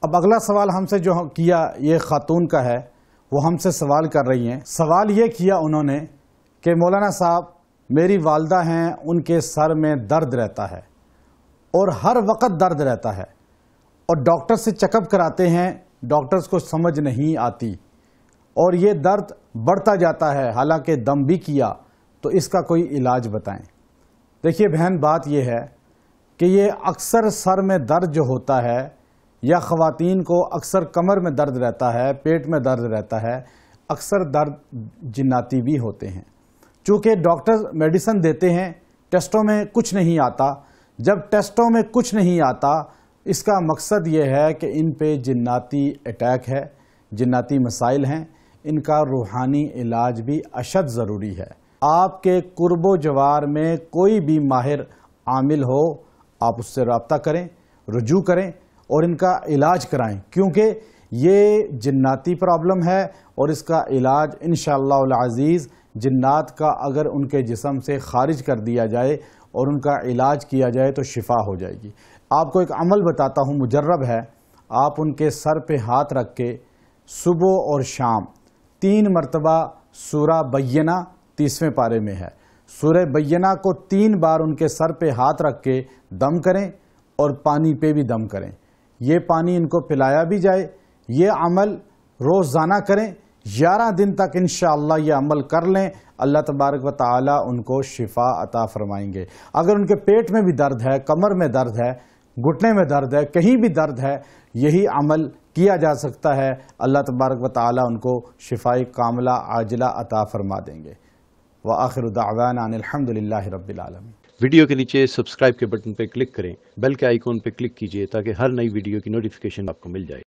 اب اگلا سوال ہم سے جو کیا یہ خاتون کا ہے، وہ ہم سے سوال کر رہی ہیں۔ سوال یہ کیا انہوں نے کہ مولانا صاحب میری والدہ ہیں، ان کے سر میں درد رہتا ہے اور ہر وقت درد رہتا ہے، اور ڈاکٹر سے چیک اپ کراتے ہیں، ڈاکٹرز کو سمجھ نہیں آتی اور یہ درد بڑھتا جاتا ہے، حالانکہ دم بھی کیا، تو اس کا کوئی علاج بتائیں۔ دیکھیے بہن، بات یہ ہے کہ یہ اکثر سر میں درد جو ہوتا ہے، یا خواتین کو اکثر کمر میں درد رہتا ہے، پیٹ میں درد رہتا ہے، اکثر درد جناتی بھی ہوتے ہیں۔ چونکہ ڈاکٹر میڈیسن دیتے ہیں، ٹیسٹوں میں کچھ نہیں آتا۔ جب ٹیسٹوں میں کچھ نہیں آتا، اس کا مقصد یہ ہے کہ ان پہ جناتی اٹیک ہے، جناتی مسائل ہیں، ان کا روحانی علاج بھی اشد ضروری ہے۔ آپ کے قرب و جوار میں کوئی بھی ماہر عامل ہو، آپ اس سے رابطہ کریں، رجوع کریں اور ان کا علاج کرائیں، کیونکہ یہ جناتی پرابلم ہے اور اس کا علاج انشاءاللہ العزیز جنات کا اگر ان کے جسم سے خارج کر دیا جائے اور ان کا علاج کیا جائے تو شفا ہو جائے گی۔ آپ کو ایک عمل بتاتا ہوں، مجرب ہے۔ آپ ان کے سر پہ ہاتھ رکھ کے صبح اور شام 3 مرتبہ سورہ بینہ 30ویں پارے میں ہے، سورہ بینہ کو 3 بار ان کے سر پہ ہاتھ رکھ کے دم کریں اور پانی پہ بھی دم کریں۔ یہ پانی ان کو پلایا بھی جائے، یہ عمل روزانہ کریں، 11 دن تک انشاءاللہ یہ عمل کر لیں، اللہ تبارک و تعالی ان کو شفا عطا فرمائیں گے۔ اگر ان کے پیٹ میں بھی درد ہے، کمر میں درد ہے، گھٹنے میں درد ہے، کہیں بھی درد ہے، یہی عمل کیا جا سکتا ہے، اللہ تبارک و تعالی ان کو شفائی کاملہ عاجلہ عطا فرما دیں گے۔ وآخر دعوانا ان الحمدللہ رب العالمین۔ ویڈیو کے نیچے سبسکرائب کے بٹن پہ کلک کریں، بیل کے آئیکن پہ کلک کیجئے تاکہ ہر نئی ویڈیو کی نوٹیفیکیشن آپ کو مل جائے۔